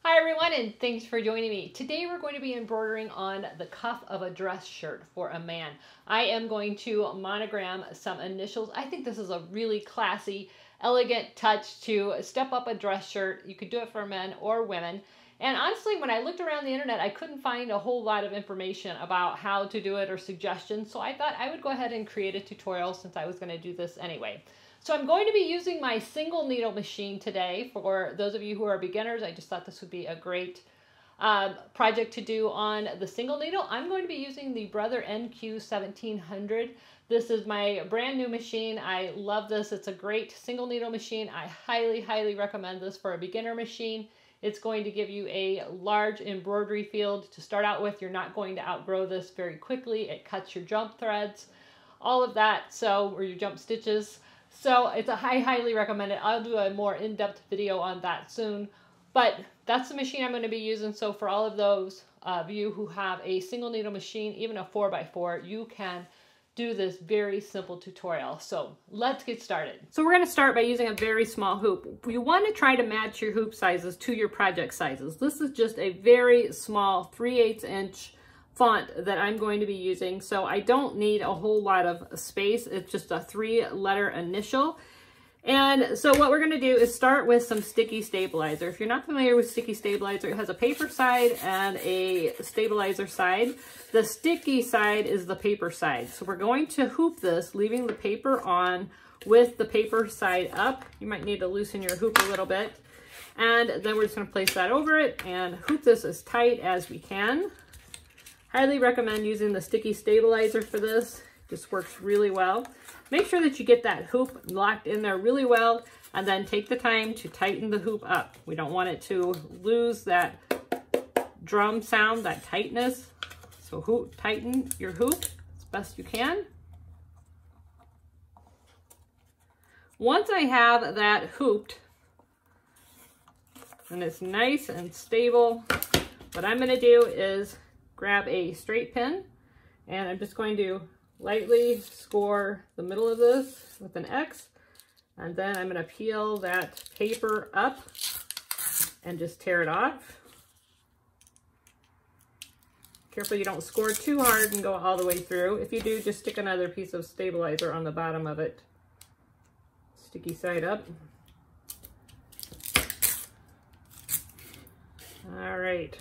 Hi everyone, and thanks for joining me. Today we're going to be embroidering on the cuff of a dress shirt for a man. I am going to monogram some initials. I think this is a really classy, elegant touch to step up a dress shirt. You could do it for men or women. And honestly, when I looked around the internet, I couldn't find a whole lot of information about how to do it or suggestions. So I thought I would go ahead and create a tutorial since I was going to do this anyway. So I'm going to be using my single needle machine today. For those of you who are beginners, I just thought this would be a great project to do on the single needle. I'm going to be using the Brother NQ1700. This is my brand new machine. I love this. It's a great single needle machine. I highly recommend this for a beginner machine. It's going to give you a large embroidery field to start out with. You're not going to outgrow this very quickly. It cuts your jump threads, all of that, or your jump stitches. So it's a highly recommended. I'll do a more in-depth video on that soon. But that's the machine I'm going to be using. So for all of those of you who have a single needle machine, even a 4x4, you can do this very simple tutorial. So let's get started. So we're going to start by using a very small hoop. You want to try to match your hoop sizes to your project sizes. This is just a very small 3/8 inch font that I'm going to be using, so I don't need a whole lot of space. It's just a 3-letter initial. And so what we're going to do is start with some sticky stabilizer. If you're not familiar with sticky stabilizer, it has a paper side and a stabilizer side. The sticky side is the paper side. So we're going to hoop this, leaving the paper on with the paper side up. You might need to loosen your hoop a little bit. And then we're just going to place that over it and hoop this as tight as we can. Highly recommend using the sticky stabilizer for this. Just works really well. Make sure that you get that hoop locked in there really well, and then take the time to tighten the hoop up. We don't want it to lose that drum sound, that tightness. So tighten your hoop as best you can. Once I have that hooped, and it's nice and stable, what I'm going to do is grab a straight pin, and I'm just going to lightly score the middle of this with an X, and then I'm going to peel that paper up and just tear it off. Careful you don't score too hard and go all the way through. If you do, just stick another piece of stabilizer on the bottom of it. Sticky side up. All right.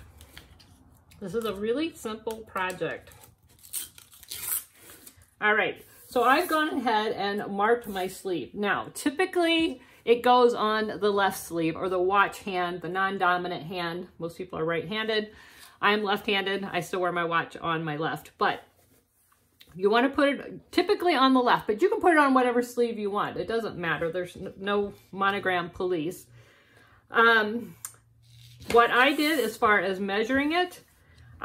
This is a really simple project. All right, so I've gone ahead and marked my sleeve. Now, typically it goes on the left sleeve, or the watch hand, the non-dominant hand. Most people are right-handed. I'm left-handed. I still wear my watch on my left, but you want to put it typically on the left, but you can put it on whatever sleeve you want. It doesn't matter. There's no monogram police. What I did as far as measuring it,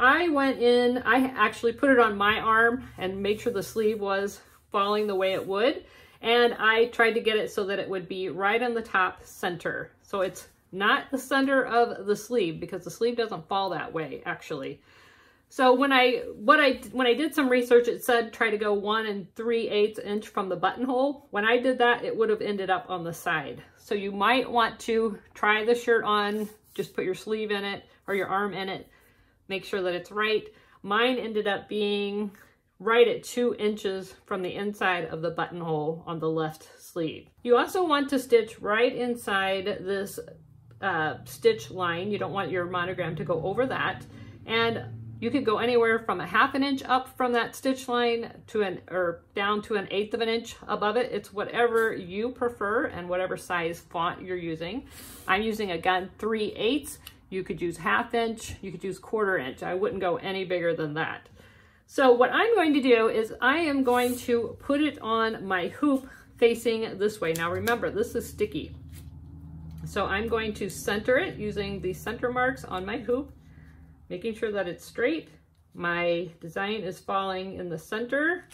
I went in, I actually put it on my arm and made sure the sleeve was falling the way it would. And I tried to get it so that it would be right on the top center. So it's not the center of the sleeve, because the sleeve doesn't fall that way, actually. So when I did some research, it said try to go 1 3/8 inch from the buttonhole. When I did that, it would have ended up on the side. So you might want to try the shirt on, just put your sleeve in it or your arm in it. Make sure that it's right. Mine ended up being right at 2 inches from the inside of the buttonhole on the left sleeve. You also want to stitch right inside this stitch line. You don't want your monogram to go over that. And you could go anywhere from 1/2 inch up from that stitch line or down to 1/8 of an inch above it. It's whatever you prefer and whatever size font you're using. I'm using, again, 3/8. You could use 1/2 inch, you could use 1/4 inch. I wouldn't go any bigger than that. So what I'm going to do is I am going to put it on my hoop facing this way. Now remember, this is sticky. So I'm going to center it using the center marks on my hoop, making sure that it's straight. My design is falling in the center.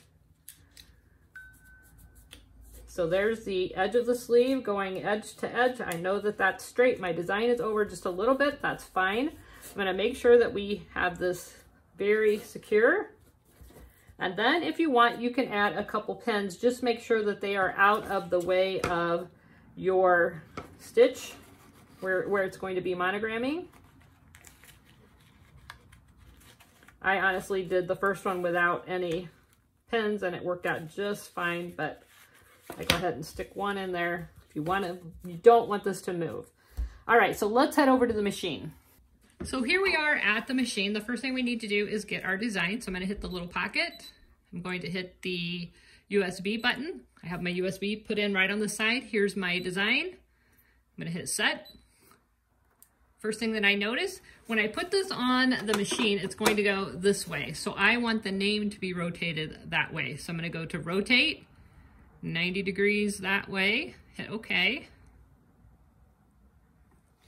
So there's the edge of the sleeve going edge to edge. I know that that's straight. My design is over just a little bit. That's fine. I'm going to make sure that we have this very secure. And then if you want, you can add a couple pins. Just make sure that they are out of the way of your stitch where it's going to be monogramming. I honestly did the first one without any pins and it worked out just fine, but I go ahead and stick one in there. If you don't want this to move. All right, so let's head over to the machine. So here we are at the machine. The first thing we need to do is get our design. So I'm gonna hit the little pocket. I'm going to hit the USB button. I have my USB put in right on the side. Here's my design. I'm gonna hit set. First thing that I notice, when I put this on the machine, it's going to go this way. So I want the name to be rotated that way. So I'm gonna go to rotate, 90 degrees that way, hit okay.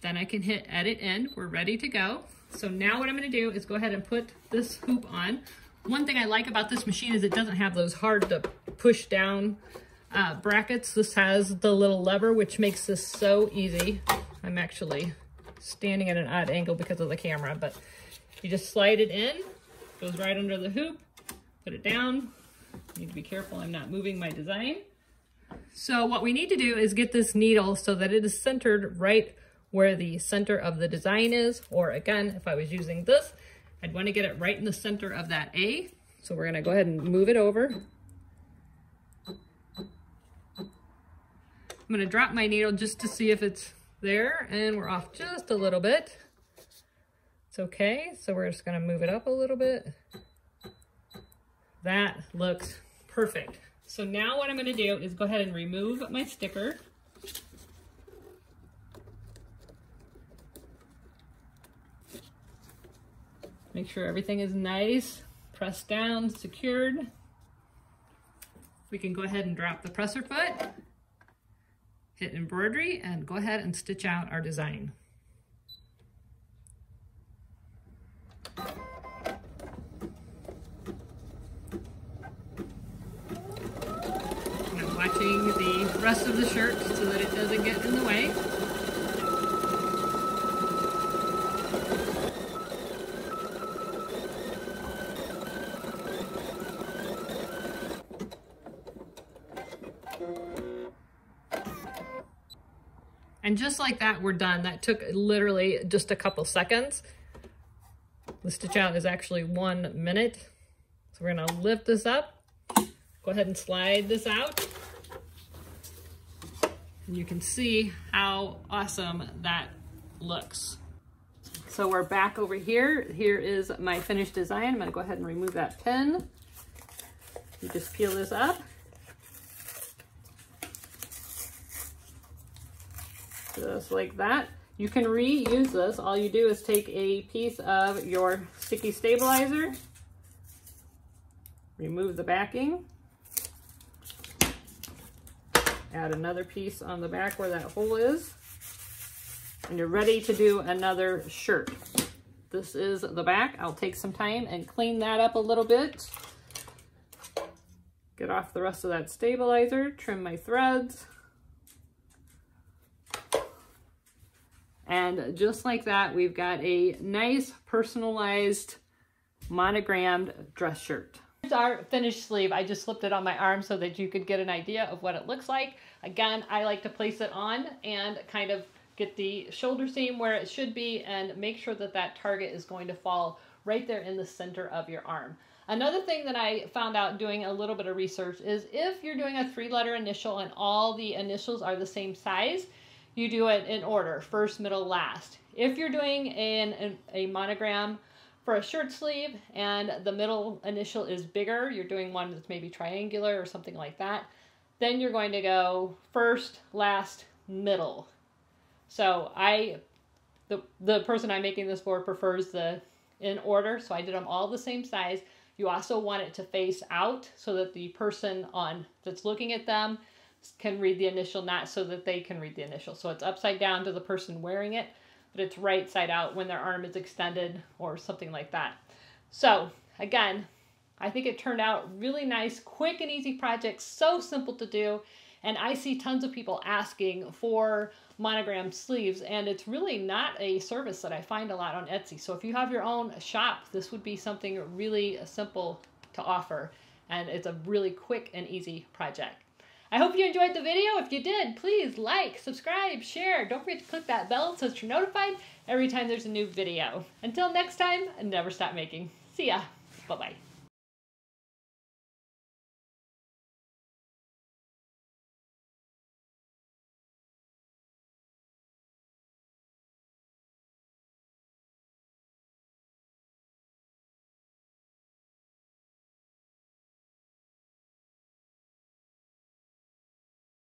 Then I can hit edit end, we're ready to go. So now what I'm gonna do is go ahead and put this hoop on. One thing I like about this machine is it doesn't have those hard to push down brackets. This has the little lever, which makes this so easy. I'm actually standing at an odd angle because of the camera, but you just slide it in, goes right under the hoop, put it down. Need to be careful I'm not moving my design. So what we need to do is get this needle so that it is centered right where the center of the design is, or again, if I was using this, I'd want to get it right in the center of that A. So we're gonna go ahead and move it over. I'm gonna drop my needle just to see if it's there, and we're off just a little bit. It's okay, so we're just gonna move it up a little bit. That looks perfect. So now what I'm gonna do is go ahead and remove my sticker. Make sure everything is nice, pressed down, secured. We can go ahead and drop the presser foot, hit embroidery, and go ahead and stitch out our design. And I'm watching the rest of the shirt so that it doesn't get in the way. And just like that, we're done. That took literally just a couple seconds. The stitch out is actually 1 minute. So we're gonna lift this up, go ahead and slide this out. And you can see how awesome that looks. So we're back over here. Here is my finished design. I'm gonna go ahead and remove that pin. You just peel this up. Just like that. You can reuse this. All you do is take a piece of your sticky stabilizer, remove the backing, add another piece on the back where that hole is, and you're ready to do another shirt. This is the back. I'll take some time and clean that up a little bit. Get off the rest of that stabilizer, trim my threads. And just like that, we've got a nice personalized monogrammed dress shirt. Here's our finished sleeve. I just slipped it on my arm so that you could get an idea of what it looks like. Again, I like to place it on and kind of get the shoulder seam where it should be and make sure that that target is going to fall right there in the center of your arm. Another thing that I found out doing a little bit of research is if you're doing a 3-letter initial and all the initials are the same size, you do it in order, first, middle, last. If you're doing a monogram for a shirt sleeve and the middle initial is bigger, you're doing one that's maybe triangular or something like that, then you're going to go first, last, middle. So the person I'm making this for prefers the in order, so I did them all the same size. You also want it to face out so that the person that's looking at them can read the initial, not so that they can read the initial. So it's upside down to the person wearing it, but it's right side out when their arm is extended or something like that. So again, I think it turned out really nice, quick and easy project, so simple to do. And I see tons of people asking for monogram sleeves, and it's really not a service that I find a lot on Etsy. So if you have your own shop, this would be something really simple to offer, and it's a really quick and easy project. I hope you enjoyed the video. If you did, please like, subscribe, share. Don't forget to click that bell so that you're notified every time there's a new video. Until next time, never stop making. See ya. Bye-bye.